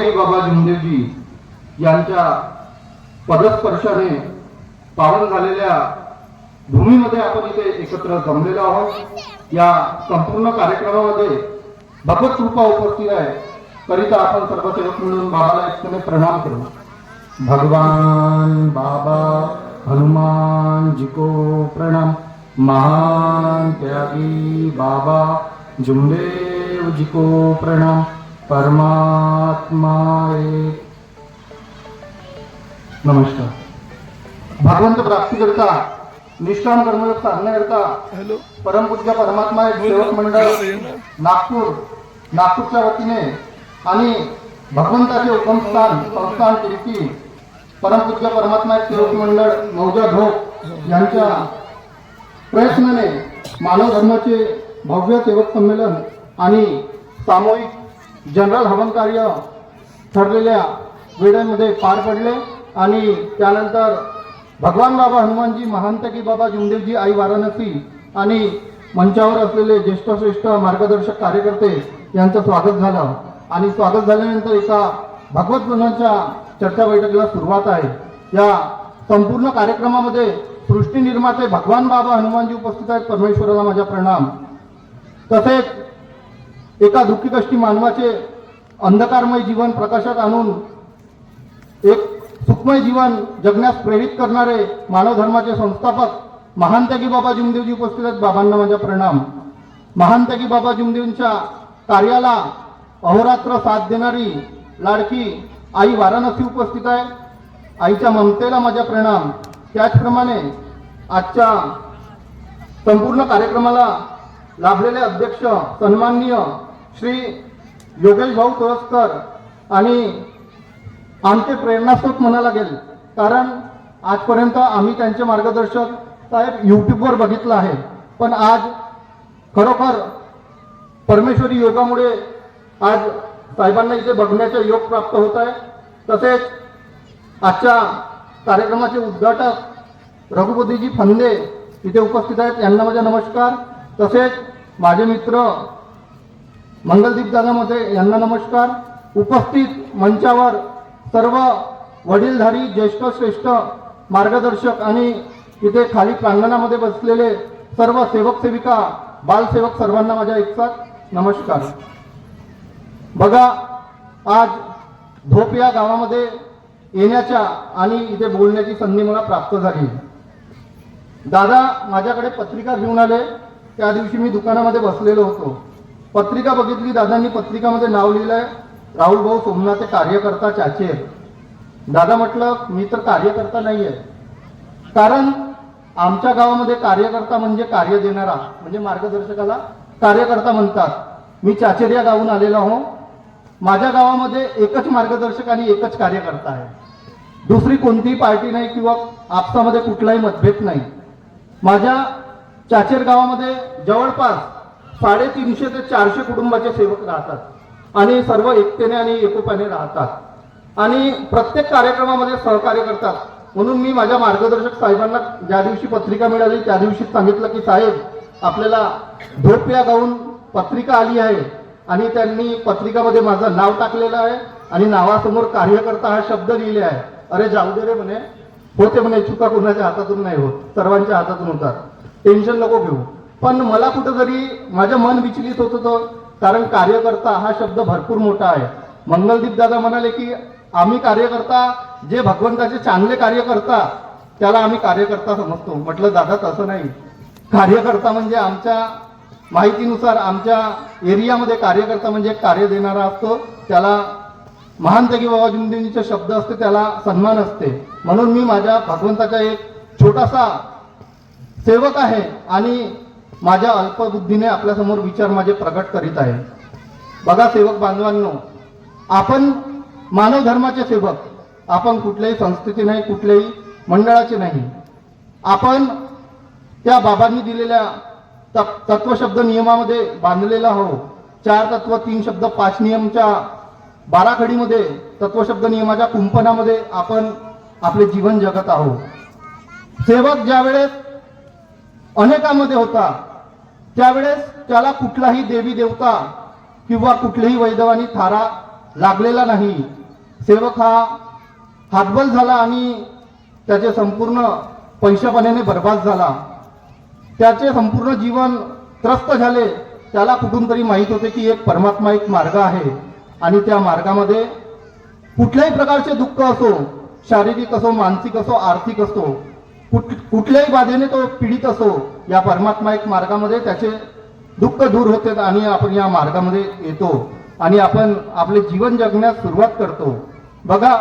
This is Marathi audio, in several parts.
महानतेरी बाबा जुमदेवजी यांच्या पदस्पर्शाने पावन झालेल्या भूमीमध्ये आपण इथे एकत्र जमलेलो आहोत। या संपूर्ण कार्यक्रमामध्ये भगवत कृपा उपस्थित आहे, करिता आपण सर्व सेवक मिळून बाबाला एकमेकांना प्रणाम करू। भगवान बाबा हनुमान जी को प्रणाम। महान त्यागी बाबा जुमदेव जी को प्रणाम। परमात्मा एक। नमस्कार। भगवंत प्राप्ती करता निष्काम कर्मयोग साधण्याकरता परमपूज्य परमात्मा एक सेवक मंडळ नागपूरच्या वतीने आणि भगवंताचे उगमस्थान संस्थान कीर्ती परमपूज्य परमात्मा एक सेवक मंडळ मौजा ढोक यांच्या प्रयत्नाने मानव धर्माचे भव्य सेवक संमेलन आणि सामूहिक जनरल हवन कार्य ठरलेल्या वेळेमध्ये पार पडले आणि त्यानंतर भगवान बाबा हनुमानजी महानतेरी बाबा जुमदेवजी आई वाराणसी आणि मंचावर असलेले ज्येष्ठ श्रेष्ठ मार्गदर्शक कार्यकर्ते यांचं स्वागत झालं आणि स्वागत झाल्यानंतर एका भगवत गुणांच्या चर्चा बैठकीला सुरुवात आहे। या संपूर्ण कार्यक्रमामध्ये सृष्टी निर्माते भगवान बाबा हनुमानजी उपस्थित आहेत, परमेश्वराला माझा प्रणाम। तसेच एका दुःखी कष्टी मानवाचे अंधकारमय जीवन प्रकाशात आणून एक सुखमय जीवन जगण्यास प्रेरित करणारे मानव धर्माचे संस्थापक महानतेरी बाबा जुमदेवजी उपस्थित आहेत, बाबांना माझा प्रणाम। महानतेरी बाबा जुमदेवजींच्या कार्याला अहोरात्र साथ देणारी लाडकी आई वाराणसी उपस्थित आहे, आईच्या ममतेला माझा प्रणाम। त्याचप्रमाणे आजच्या संपूर्ण कार्यक्रमाला लाभलेले अध्यक्ष सन्माननीय श्री योगेश भाऊ तुळसकर आणि आमचे प्रेरणास्रोत म्हणा लागेल, कारण आजपर्यंत आम्ही त्यांचे मार्गदर्शक साहेब यूट्यूबवर बघितलं आहे, पण आज खरोखर परमेश्वरी योगामुळे आज साहेबांना इथे बघण्याचा योग प्राप्त होत आहे। तसेच आजच्या कार्यक्रमाचे उद्घाटक रघुपतीजी फंदे इथे उपस्थित आहेत, यांना माझा नमस्कार। तसेच माझे मित्र मंगलदीप दादामध्ये यांना नमस्कार। उपस्थित मंचावर सर्व वडीलधारी ज्येष्ठ श्रेष्ठ मार्गदर्शक आणि इथे खाली प्रांगणामध्ये बसलेले सर्व सेवक सेविका बालसेवक सर्वांना माझ्या एकसाथ नमस्कार। बघा, आज धोप या गावामध्ये येण्याच्या आणि इथे बोलण्याची संधी मला प्राप्त झाली। दादा माझ्याकडे पत्रिका घेऊन आले, त्या दिवशी मी दुकानामध्ये बसलेलो होतो, पत्रिका बघितली, दादांनी पत्रिकामध्ये नाव लिहिलंय राहुल भाऊ सोमनाथ कार्यकर्ता चाचेर। दादा म्हटलं मी तर कार्यकर्ता नाहीये, कारण आमच्या गावामध्ये कार्यकर्ता म्हणजे कार्य देणारा, म्हणजे मार्गदर्शकाला कार्यकर्ता म्हणतात। मी चाचेर या गावून आलेलो आहो, माझ्या गावामध्ये एकच मार्गदर्शक आणि एकच कार्यकर्ता आहे, दुसरी कोणतीही पार्टी नाही किंवा आपसामध्ये कुठलाही मतभेद नाही। माझ्या चाचेर गावामध्ये जवळपास 350 ते 400 कुटुंबाचे सेवक राहतात आणि सर्व एकतेने आणि एकोप्याने राहतात आणि प्रत्येक कार्यक्रमामध्ये सहकार्य करतात। म्हणून मी माझ्या मार्गदर्शक साहेबांना ज्या दिवशी पत्रिका मिळाली त्या दिवशी सांगितलं की साहेब आपल्याला धोप या गावून पत्रिका आली आहे आणि त्यांनी पत्रिकामध्ये माझं नाव टाकलेलं आहे आणि नावासमोर कार्यकर्ता हा शब्द लिहिले आहे। अरे जाऊ दे रे म्हणे, होते म्हणे, चुका कोणाच्या हातातून नाही होत, सर्वांच्या हातातून होतात, टेन्शन नको घेऊ। पण मला कुठेतरी माझं मन विचलित होत होतं, कारण कार्यकर्ता हा शब्द भरपूर मोठा आहे। मंगलदीप दादा म्हणाले की आम्ही कार्यकर्ता जे भगवंताचे चांगले कार्य करतात त्याला आम्ही कार्यकर्ता समजतो। म्हटलं दादा तसं नाही, कार्यकर्ता म्हणजे आमच्या माहितीनुसार आमच्या एरियामध्ये कार्यकर्ता म्हणजे कार्य देणारा असतो, त्याला महानतेरी बाबा जुमदेवजीचे शब्द असते, त्याला सन्मान असते। म्हणून मी माझ्या भगवंताचा एक छोटासा सेवक आहे आणि माझ्या अल्पबुद्धीने आपल्यासमोर विचार माझे प्रकट करीत आहे। बघा सेवक बांधवांनो, आपण मानव धर्माचे सेवक, आपण कुठल्याही संस्थेचे नाही, कुठल्याही मंडळाचे नाही, आपण त्या बाबांनी दिलेल्या तत्वशब्द नियमामध्ये बांधलेला हो। 4 तत्व 3 शब्द 5 नियमच्या बाराखडीमध्ये तत्वशब्द नियमाच्या कुंपणामध्ये आपण आपले जीवन जगत आहोत। सेवक ज्यावेळेस अनेकामध्ये होता त्यावेळेस त्याला कुठलाही देवी देवता किंवा कुठलीही वैदवानी थारा लागलेला नाही. सेवक हा हातबल झाला आणि त्याचे संपूर्ण पैशापाण्याने बर्बाद झाला. त्याचे संपूर्ण जीवन त्रस्त झाले. त्याला कुठून तरी माहीत होते की एक परमात्मा एक मार्ग आहे आणि त्या मार्गामध्ये कुठल्याही प्रकारचे दुःख असो, शारीरिक असो, मानसिक असो, आर्थिक असो, कुठल्याही बाधेने तो पीडित असो, या परमात्मा एक मार्गामध्ये त्याचे दुःख दूर होते आणि आपण या मार्गामध्ये येतो आणि आपण आपले जीवन जगण्यास सुरुवात करतो. बघा,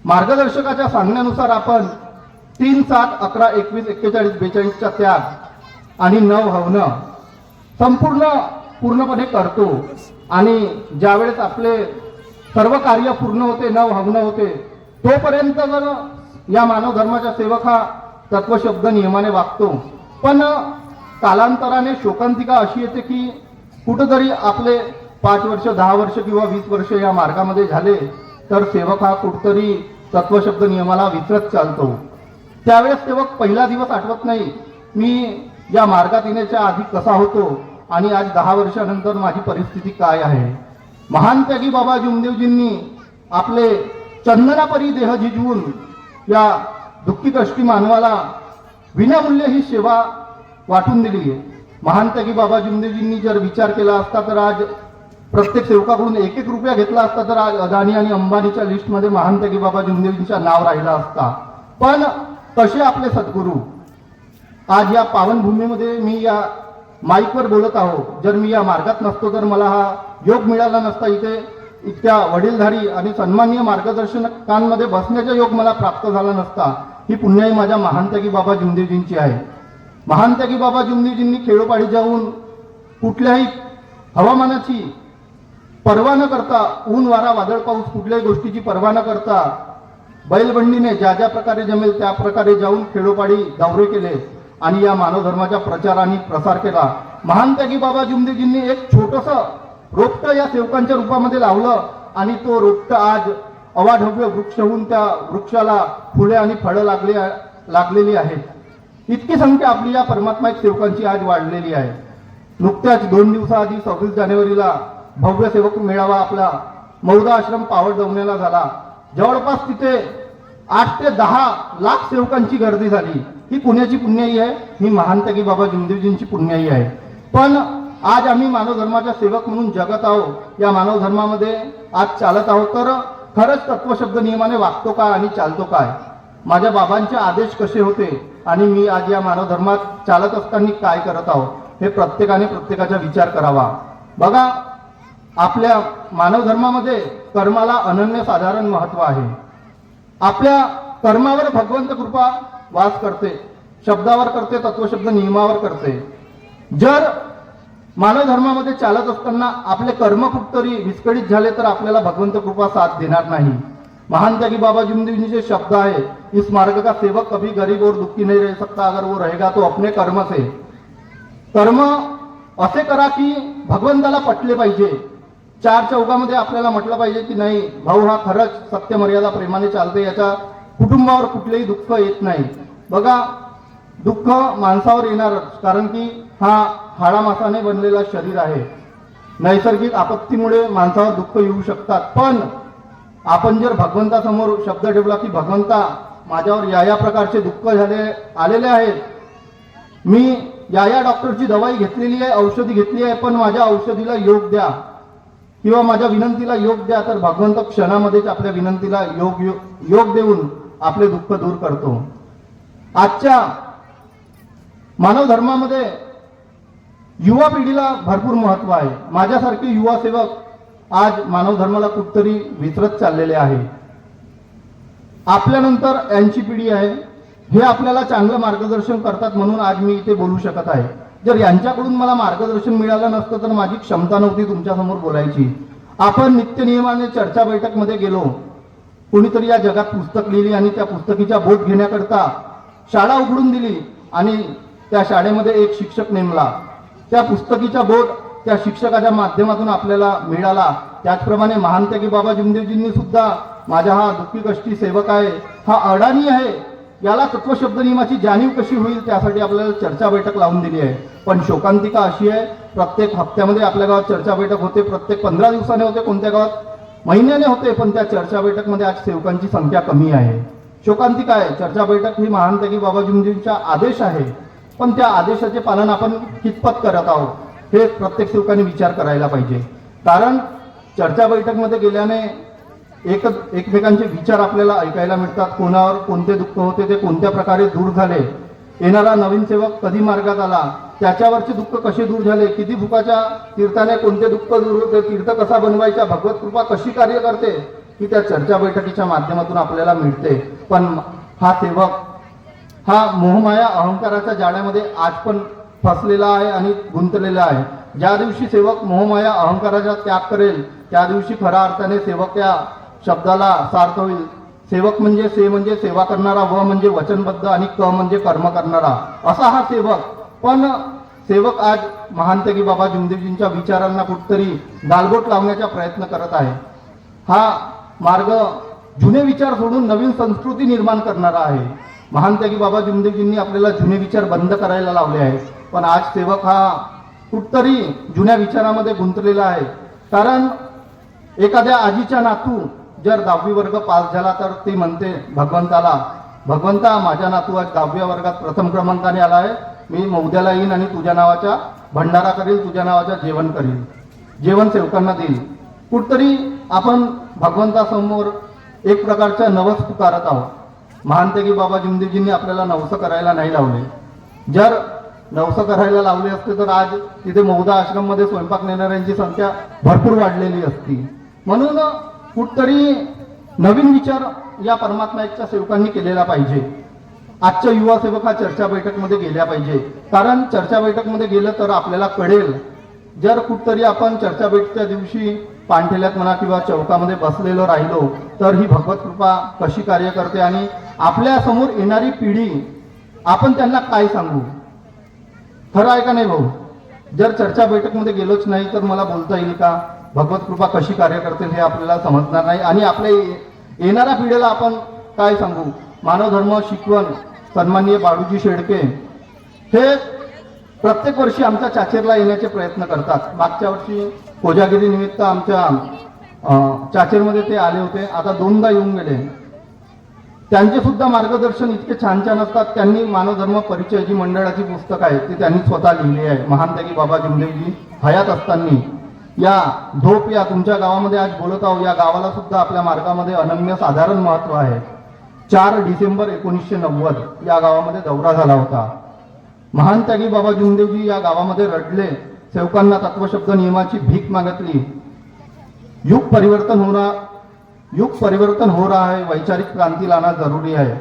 मार्गदर्शकाच्या सांगण्यानुसार आपण 3, 7, 11, 21, 41, 42चा त्याग आणि 9 हवनं पूर्णपणे करतो आणि ज्यावेळेस आपले सर्व कार्य पूर्ण होते, 9 हवनं होते, तोपर्यंत जर या मानव धर्माचा सेवक हा तत्वशब्द नियमाने वागतो. पण कालांतराने शोकांतिका अशी येते की कुठंतरी आपले 5 वर्ष, 10 वर्ष किंवा 20 वर्ष या मार्गामध्ये झाले तर सेवक हा कुठतरी तत्वशब्द नियमाला विसरत चालतो. त्यावेळेस सेवक पहिला दिवस आठवत नाही, मी या मार्गात येण्याच्या आधी कसा होतो आणि आज 10 वर्षानंतर माझी परिस्थिती काय आहे. महान त्यागी बाबा जुमदेवजींनी आपले चंदनापरी देह झिजवून या दुःखी कष्टी मानवाला विनामूल्य ही सेवा वाटून दिली आहे. महान त्यागी बाबा जुमदेवजींनी जर विचार केला असता तर आज प्रत्येक सेवकाकडून 1-1 रुपया घेतला असता तर आज अदानी आणि अंबानीच्या लिस्टमध्ये महान त्यागी बाबा जुमदेवजींचं नाव राहिलं असता. पण तसे आपले सद्गुरू आज या पावनभूमीमध्ये मी या माईकवर बोलत आहो. जर मी या मार्गात नसतो तर मला हा योग मिळाला नसता. इथे इतक्या वडीलधारी आणि सन्माननीय मार्गदर्शकांमध्ये बसण्याचा योग मला प्राप्त झाला नसता. ही पुण्याई माझ्या महान त्यागी बाबा जुमदेवजींची आहे. महान त्यागी बाबा जुमदेवजींनी खेडोपाडी जाऊन कुठल्याही हवामानाची पर्वा न करता, ऊन वारा वादळ पाऊस कुठल्याही गोष्टीची पर्वा न करता बैलबंडीने ज्या ज्या प्रकारे जमेल त्या प्रकारे जाऊन खेडोपाडी दौरे केले आणि या मानव धर्माचा प्रचार आणि प्रसार केला. महान त्यागी बाबा जुमदेवजींनी एक छोटंसं रोपटं या सेवकांच्या रूपामध्ये लावलं आणि तो रोपटं आज अवाढव्य वृक्ष होऊन त्या वृक्षाला फुले आणि फळं लागलेली आहेत. इतकी संख्या आपली या परमात्मा एक सेवकांची आज वाढलेली आहे. नुकत्याच 2 दिवसाआधी 26 जानेवारीला भव्य सेवक मेळावा आपला मौदा आश्रम पावडदवण्याला झाला. जवळपास तिथे 8 ते 10 लाख सेवकांची गर्दी झाली. ही पुण्याची पुण्याई आहे, ही महान त्यागी बाबा जुमदेवजींची पुण्याई आहे. पण आज आम्ही मानव धर्माच्या सेवक म्हणून जगत आहोत, या मानव धर्मामध्ये आज चालत आहोत, तर खरंच तत्वशब्द नियमाने वागतो काय आणि चालतो काय, माझ्या बाबांचे आदेश कसे होते आणि मी आज या मानव धर्मात चालत असताना काय करत आहोत, हे प्रत्येकाने प्रत्येकाचा विचार करावा. बघा, आपल्या मानव धर्मामध्ये कर्माला अनन्यसाधारण महत्व आहे. आपल्या कर्मावर भगवंत कृपा वास करते, शब्दावर करते, तत्वशब्द नियमावर करते. जर मानव धर्मामध्ये चालत असताना आपले कर्म कुठतरी विस्कळीत झाले तर आपल्याला भगवंत कृपा साथ देणार नाही. महान त्यागी बाबा जुमदेवजींचे शब्द आहे, इस मार्ग का सेवक कभी गरीब और दुखी नहीं रह सकता, अगर वो रहेगा तो अपने कर्म से. कर्म असे करा की भगवंताला पटले पाहिजे. 4 चौघामध्ये आपल्याला म्हटलं पाहिजे की नाही, भाऊ हा खरंच सत्य मर्यादा प्रेमाने चालते, याच्या कुटुंबावर कुठलेही दुःख येत नाही. बघा, दुःख माणसावर येणारच, कारण की हा हाडामासाने बनलेला शरीर आहे. नैसर्गिक आपत्तीमुळे माणसावर दुःख येऊ शकतात. पण आपण जर भगवंतासमोर शब्द ठेवला की भगवंता माझ्यावर या प्रकारचे दुःख आलेले आहेत, मी या डॉक्टरची दवाई घेतलेली आहे, औषधी घेतली आहे, पण माझ्या औषधीला योग द्या किंवा माझ्या विनंतीला योग द्या, तर भगवंत क्षणामध्येच आपल्या विनंतीला योग देऊन आपले दुःख दूर करतो. आजच्या मानव धर्मामध्ये युवा पिढीला भरपूर महत्व आहे. माझ्यासारखे युवा सेवक आज मानव धर्माला कुठतरी विसरत चाललेले आहे. आपल्यानंतर यांची पिढी आहे, हे आपल्याला चांगलं मार्गदर्शन करतात म्हणून आज मी इथे बोलू शकत आहे. जर यांच्याकडून मला मार्गदर्शन मिळालं नसतं तर माझी क्षमता नव्हती तुमच्यासमोर बोलायची. आपण नित्य नियमाने चर्चा बैठकमध्ये गेलो, कोणीतरी या जगात पुस्तक लिहिली आणि त्या पुस्तकीचा बोध घेण्याकरता शाळा उघडून दिली आणि त्या शाळेमध्ये एक शिक्षक नेमला. त्या पुस्तकीचा बोध त्या शिक्षकाच्या माध्यमातून आपल्याला मिळाला. त्याचप्रमाणे महान त्यागी बाबा जुमदेवजींनी सुद्धा माझा हा दुःखी कष्टी सेवक आहे, हा अडाणी आहे, याला तत्वशब्द नियमाची जाणीव कशी होईल त्यासाठी आपल्याला चर्चा बैठक लावून दिली आहे. पण शोकांतिका अशी आहे, प्रत्येक हप्त्यामध्ये आपल्या गावात चर्चा बैठक होते, प्रत्येक 15 दिवसाने होते, कोणत्या गावात महिन्याने होते, पण त्या चर्चा बैठकमध्ये आज सेवकांची संख्या कमी आहे. शोकांतिक आहे. चर्चा बैठक ही महानतेगी बाबा जुमदेवींचा आदेश आहे, पण त्या आदेशाचे पालन आपण कितपत करत आहोत हे प्रत्येक सेवकांनी विचार करायला पाहिजे. कारण चर्चा बैठकमध्ये गेल्याने एकमेकांचे विचार आपल्याला ऐकायला मिळतात. कोणावर कोणते दुःख होते, ते कोणत्या प्रकारे दूर झाले, येणारा नवीन सेवक कधी मार्गात आला, त्याच्यावरचे दुःख कसे दूर झाले, किती भुकाच्या तीर्थाने कोणते दुःख दूर होते, तीर्थ कसा बनवायचा, भगवत कृपा कशी कार्य करते, की त्या चर्चा बैठकीच्या माध्यमातून आपल्याला मिळते. पण हा सेवक हा मोहमाया अहंकाराच्या जाळ्यामध्ये आज पण फसलेला आहे आणि गुंतलेला आहे. ज्या दिवशी सेवक मोहमाया अहंकाराचा त्याग करेल, त्या दिवशी खऱ्या अर्थाने सेवक या शब्दाला सार्थ होईल. सेवक म्हणजे से म्हणजे सेवा करणारा, व म्हणजे वचनबद्ध आणि क म्हणजे कर्म करणारा, असा हा सेवक. पण सेवक आज महानतेगी बाबा जुमदेवजींच्या विचारांना कुठतरी गालबोट लावण्याचा प्रयत्न करत आहे. हा मार्ग जुने विचार सोडून नवीन संस्कृती निर्माण करणारा आहे. महानतेगी बाबा जुमदेवजींनी आपल्याला जुने विचार बंद करायला लावले आहेत, पण आज सेवक हा कुठतरी जुन्या विचारामध्ये गुंतलेला आहे. कारण एखाद्या आजीच्या नातू जर 10वी वर्ग पास झाला तर ती म्हणते भगवंताला, भगवंता माझा नातू आज 10व्या वर्गात प्रथम क्रमांकाने आला आहे, मी उद्याला येईन आणि तुझ्या नावाचा भंडारा करील, तुझ्या नावाचा जेवण करील, जेवण सेवकांना देईल. कुठतरी आपण भगवंतासमोर एक प्रकारचा नवस पुकारत आहोत. महानतेगी बाबा जुमदेवजींनी आपल्याला नवसं करायला नाही लावले. जर नवसं करायला लावले असते तर आज तिथे मौदा आश्रममध्ये स्वयंपाक नेणाऱ्यांची संख्या भरपूर वाढलेली असती. म्हणून कुठतरी नवीन विचार या परमात्म्याच्या सेवकांनी केलेला पाहिजे. आजच्या युवा सेवक हा चर्चा बैठकमध्ये गेल्या पाहिजे. कारण चर्चा बैठकमध्ये गेलं तर आपल्याला कळेल. जर कुठतरी आपण चर्चा बैठकच्या दिवशी पाणठेल्यात म्हणा किंवा चौकामध्ये बसलेलो राहिलो तर ही भगवत कृपा कशी कार्य करते आणि आपल्या समोर येणारी पिढी आपण त्यांना काय सांगू. खरं आहे का नाही भाऊ? जर चर्चा बैठकमध्ये गेलोच नाही तर मला बोलता येईल का भगवत कृपा कशी कार्य करते हे आपल्याला समजणार नाही. आणि आपल्या येणाऱ्या पिढीला आपण काय सांगू. मानवधर्म शिकवण सन्माननीय बाळूजी शेडके हे प्रत्येक वर्षी आमच्या चाचेरला येण्याचे प्रयत्न करतात. मागच्या वर्षी कोजागिरी निमित्त आमच्या चाचेरमध्ये ते आले होते. आता 2दा येऊन गेले. त्यांचे सुद्धा मार्गदर्शन इतके छान छान असतात. त्यांनी मानवधर्म परिचय जी मंडळाची पुस्तक आहे ती त्यांनी स्वतः लिहिली आहे. महानतेगी बाबा जुमदेवजी हयात असताना या धोप या तुमच्या गावामध्ये आज बोलत आहोत, या गावाला सुद्धा आपल्या मार्गामध्ये अनन्य साधारण महत्व आहे. 4 डिसेंबर 1990 या गावामध्ये दौरा झाला होता. महानतेगी बाबा जुमदेवजी या गावामध्ये रडले, सेवकांना तत्वशब्द नियमाची भीक मागितली. युग परिवर्तन हो रहा है, वैचारिक क्रांति लाना जरूरी है.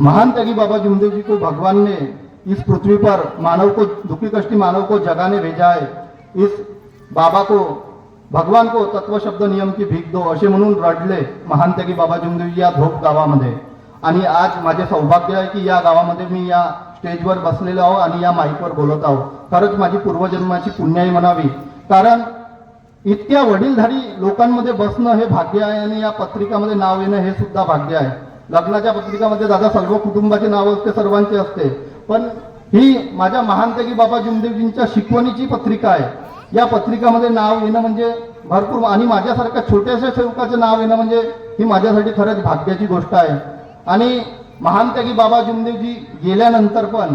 महानतेगी बाबा जुमदेवजी को भगवान ने इस पृथ्वी पर मानव को दुखी कष्टी मानव को जगाने भेजा है. इस बाबा को भगवान को तत्वशब्द नियम की भीक दो असे म्हणून रडले महानतेगी बाबा जुमदेवजी या धोप गावामध्ये. आणि आज माझे सौभाग्य आहे की या गावामध्ये मी या स्टेजवर बसलेलो आहो आणि या माईकवर बोलत आहो. खरंच माझी पूर्वजन्माची पुण्याई म्हणावी. कारण इतक्या वडीलधारी लोकांमध्ये बसणं हे भाग्य आहे आणि या पत्रिकामध्ये नाव येणं हे सुद्धा भाग्य आहे. लग्नाच्या पत्रिकामध्ये दादा सर्व कुटुंबाचे नाव असते, सर्वांचे असते, पण ही माझ्या महानतेगी बाबा जुमदेवजींच्या शिकवणीची पत्रिका आहे. या पत्रिकामध्ये नाव येणं म्हणजे भरपूर, आणि माझ्यासारख्या छोट्याशा सेवकाचं नाव येणं म्हणजे ही माझ्यासाठी खरंच भाग्याची गोष्ट आहे. आणि महानतेगी बाबा जुमदेवजी गेल्यानंतर पण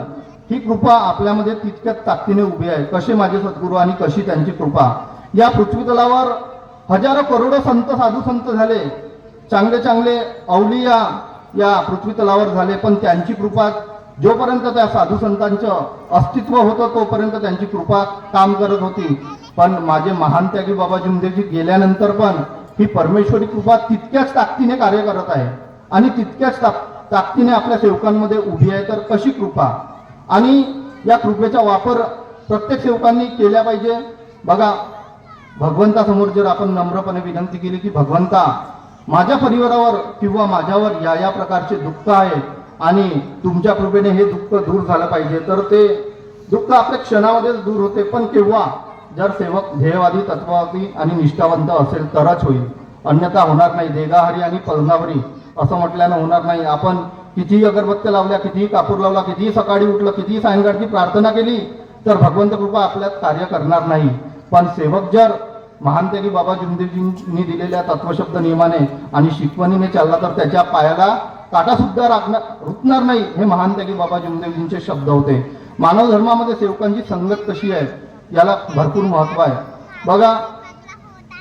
ही कृपा आपल्यामध्ये तितक्याच ताकदीने उभी आहे. कसे माझे सद्गुरू आणि कशी त्यांची कृपा. या पृथ्वी तलावर हजारो करोडो संत साधू संत झाले, चांगले चांगले अवलिया या पृथ्वी तलावर झाले, पण त्यांची कृपा जोपर्यंत त्या साधू संतांचं अस्तित्व होतं तोपर्यंत त्यांची कृपा काम करत होती. पण माझे महानतेगी बाबा जुमदेवजी गेल्यानंतर पण ही परमेश्वरी कृपा तितक्याच ताकदीने कार्य करत आहे आणि तितक्याच ताकदीने आपल्या सेवकांमध्ये उभी आहे. तर कशी कृपा, आणि या कृपेचा वापर प्रत्येक सेवकांनी केला पाहिजे. बघा, भगवंतासमोर जर आपण नम्रपणे विनंती केली की भगवंता माझ्या परिवारावर किंवा माझ्यावर या प्रकारचे दुःख आहे आणि तुमच्या कृपेने हे दुःख दूर झालं पाहिजे, तर ते दुःख आपल्या क्षणामध्येच दूर होते. पण केव्हा? जर सेवक ध्येयवादी, तत्ववादी आणि निष्ठावंत असेल तरच होईल, अन्यथा होणार नाही. देगाहारी आणि पलंगावरी असं म्हटल्यानं होणार नाही. आपण कितीही अगरबत्त्या लावल्या, कितीही कापूर लावला, कितीही सकाळी उठलं, कितीही सायंकाळची प्रार्थना केली तर भगवंत कृपा आपल्यात कार्य करणार नाही. पण सेवक जर महानत्यागी बाबा जुमदेवजींनी दिलेल्या तत्वशब्द नियमाने आणि शिकवणीने चालला तर त्याच्या पायाला काटा सुद्धा रुतणार नाही, हे महानत्यागी बाबा जुमदेवजींचे शब्द होते. मानव धर्मामध्ये सेवकांची संगत कशी आहे याला भरपूर महत्व आहे. बघा,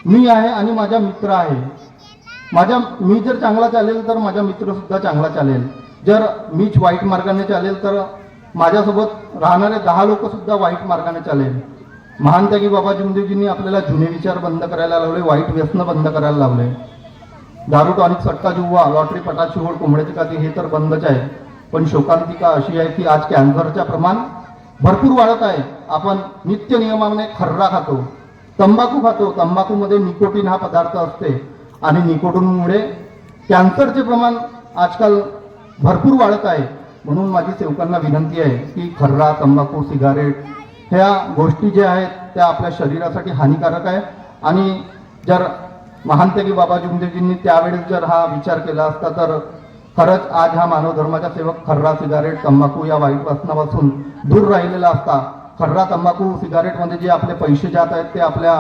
मी आहे आणि माझा मित्र आहे. मी जर चांगला चालेल तर माझा मित्र सुद्धा चांगला चालेल. जर मीच वाईट मार्गाने चालेल तर माझ्यासोबत राहणारे 10 लोक सुद्धा वाईट मार्गाने चालेल. महानत्यागी बाबा जुमदेवजींनी आपल्याला जुने विचार बंद करायला लावले, वाईट व्यसन बंद करायला लावले. दारू टॉनिक सट्टा जुवा लॉटरी पटाची होड कोंबड्याची काती हे तर बंदच आहे. पण शोकांतिका अशी आहे की आज कॅन्सरचे प्रमाण भरपूर वाढत आहे. आपण नित्य नियमाने खर्रा खातो, तंबाखू खातो. तंबाखूमध्ये निकोटीन हा पदार्थ असते आणि निकोटीनमुळे कॅन्सरचे प्रमाण आजकाल भरपूर वाढत आहे. म्हणून माझी सेवकांना विनंती आहे की खर्रा, तंबाखू, सिगारेट ह्या गोष्टी ज्या आहेत त्या आपल्या शरीरासाठी हानिकारक आहे. आणि जर महानत्यागी बाबा जुमदेवजींनी त्यावेळेस जर हा विचार केला असता तर खरंच आज हा मानव धर्माचा सेवक खर्रा, सिगारेट, तंबाखू या वाईट व्यसनापासून दूर राहिलेला असता. खर्रा, तंबाखू, सिगारेटमध्ये जे आपले पैसे जात आहेत ते आपल्या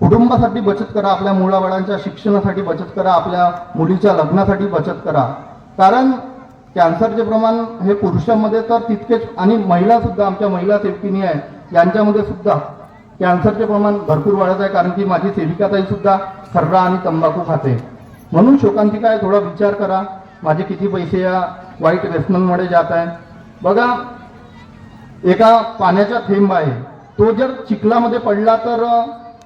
कुटुंबासाठी बचत करा, आपल्या मुलाबाळांच्या शिक्षणासाठी बचत करा, आपल्या मुलीच्या लग्नासाठी बचत करा. कारण कॅन्सरचे प्रमाण हे पुरुषांमध्ये तर तितकेच आणि महिला सुद्धा, आमच्या महिला सेवकिनी आहे यांच्यामध्ये सुद्धा कॅन्सरचे प्रमाण भरपूर वाढत आहे. कारण की माझी सेविकाताई सुद्धा खर्रा आणि तंबाखू खाते. म्हणून शोकांतिका आहे, थोडा विचार करा माझे किती पैसे या वाईट व्यसनांमुळे जात आहे. बघा, एका पाण्याचा थेंब आहे, तो जर चिखलामध्ये पडला तर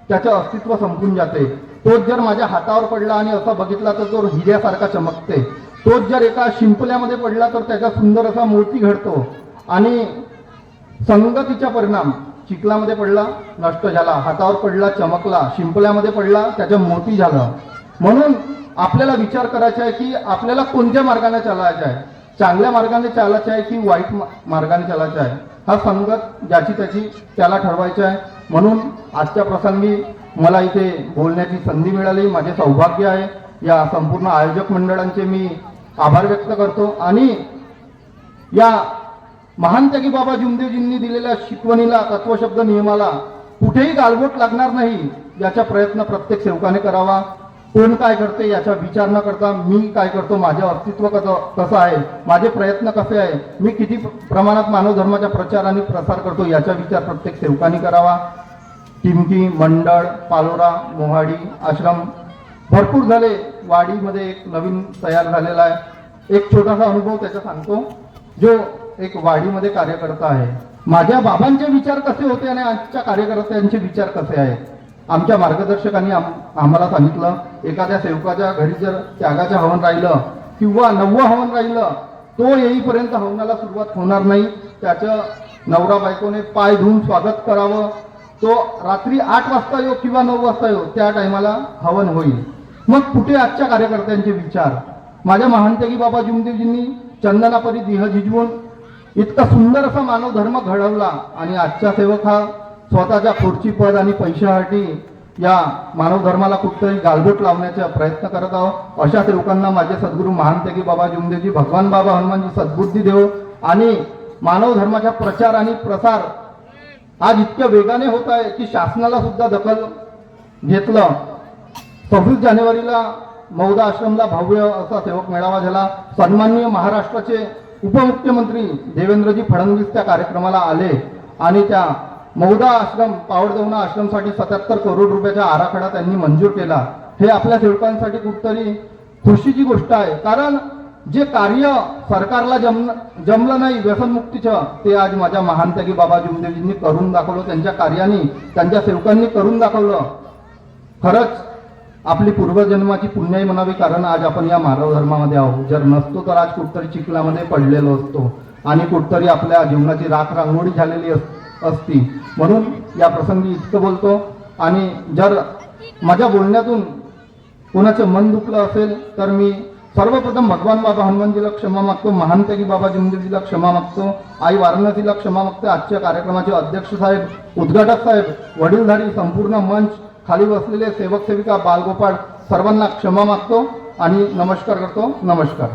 त्याचं अस्तित्व संपून जाते. तोच जर माझ्या हातावर पडला आणि असा बघितला तर तो हिऱ्यासारखा चमकते. तोच जर एका शिंपल्यामध्ये पडला तर त्याचा सुंदर असा मूर्ती घडतो. आणि संगतीचा परिणाम, चिखलामध्ये पडला नष्ट झाला, हातावर पडला चमकला, शिंपल्यामध्ये पडला त्याचं मोती झालं. म्हणून आपल्याला विचार करायचा आहे की आपल्याला कोणत्या मार्गाने चालायचं आहे, चांगल्या मार्गाने चालायचं आहे की वाईट मार्गाने चालायचं आहे. हा संगत ज्याची त्याची त्याला ठरवायचा आहे. म्हणून आजच्या प्रसंगी मला इथे बोलण्याची संधी मिळाली, माझे सौभाग्य आहे. या संपूर्ण आयोजक मंडळांचे मी आभार व्यक्त करतो. आणि या महानत्यागी बाबा जुमदेवजींनी दिलेल्या शिकवणीला, तत्वशब्द नियमाला कुठेही गालबोट लागणार नाही याचा प्रयत्न प्रत्येक सेवकाने करावा. कोण काय करते याचा विचार न करता मी काय करतो, माझे अस्तित्व कसं आहे, माझे प्रयत्न कसे आहे, मी किती प्रमाणात मानव धर्माचा प्रचार आणि प्रसार करतो याचा विचार प्रत्येक सेवकाने करावा. टिमकी, मंडळ, पालोरा, मोहाडी, आश्रम भरपूर झाले. वाडीमध्ये एक नवीन तयार झालेला आहे. एक छोटासा अनुभव त्याचा सांगतो. जो एक वाडीमध्ये कार्यकर्ता आहे, माझ्या बाबांचे विचार कसे होते आणि आजच्या कार्यकर्त्यांचे विचार कसे आहेत. आमच्या मार्गदर्शकांनी आम्हाला सांगितलं, एखाद्या सेवकाच्या घरी जर त्यागाचं हवन राहिलं किंवा 9वं हवन राहिलं, तो येईपर्यंत हवनाला सुरुवात होणार नाही. त्याचं नवरा बायकोने पाय धुवून स्वागत करावं. तो रात्री 8 वाजता येऊ किंवा 9 वाजता येऊ, त्या टायमाला हवन होईल. मग कुठे आजच्या कार्यकर्त्यांचे विचार. माझ्या महानत्यागी बाबा जुमदेवजींनी चंदनापरी देह झिजवून इतका सुंदर असा मानव धर्म घडवला. आणि आजचा सेवक हा स्वतःच्या खुर्ची, पद आणि पैशासाठी या मानव धर्माला कुठेतरी गालबोट लावण्याचा प्रयत्न करत आहोत. अशा सेवकांना माझे सद्गुरू महानत्यागी बाबा जुमदेवजी, भगवान बाबा हनुमानजी सद्बुद्धी देव. आणि मानव धर्माचा प्रचार आणि प्रसार आज इतक्या वेगाने होत आहे की शासनाला सुद्धा दखल घेतलं. 26 जानेवारीला मौदा आश्रमला भव्य असा सेवक मेळावा झाला. सन्माननीय महाराष्ट्राचे उपमुख्यमंत्री देवेंद्रजी फडणवीस त्या कार्यक्रमाला आले आणि त्या मौदा आश्रम, पावडदेवना आश्रमसाठी 77 करोड रुपयाचा आराखडा त्यांनी मंजूर केला. हे आपल्या सेवकांसाठी कुठतरी खुशीची गोष्ट आहे. कारण जे कार्य सरकारला जमलं नाही व्यसनमुक्तीचं, ते आज माझ्या महानत्यागी बाबा जुमदेवजींनी करून दाखवलं. त्यांच्या कार्याने, त्यांच्या सेवकांनी करून दाखवलं. खरंच आपली पूर्वजन्माची पुण्याई म्हणावी, कारण आज आपण या मानव धर्मामध्ये आहोत. जर नसतो तर आज कुठतरी चिखलामध्ये पडलेलो असतो आणि कुठतरी आपल्या जीवनाची राख रांगोळी झालेली असती. म्हणून या प्रसंगी इतकं बोलतो. आणि जर माझ्या बोलण्यातून कोणाचं मन दुखलं असेल तर मी सर्वप्रथम भगवान बाबा हनुमानजीला क्षमा मागतो, महानत्यागी बाबा जुमदेवजीला क्षमा मागतो, आई वाराणसीला क्षमा मागतो, आजच्या कार्यक्रमाचे अध्यक्ष साहेब, उद्घाटक साहेब, वडीलधारी, संपूर्ण मंच, खाली बसलेले सेवक सेविका, बालगोपाळ सर्वांना क्षमा मागतो आणि नमस्कार करतो. नमस्कार.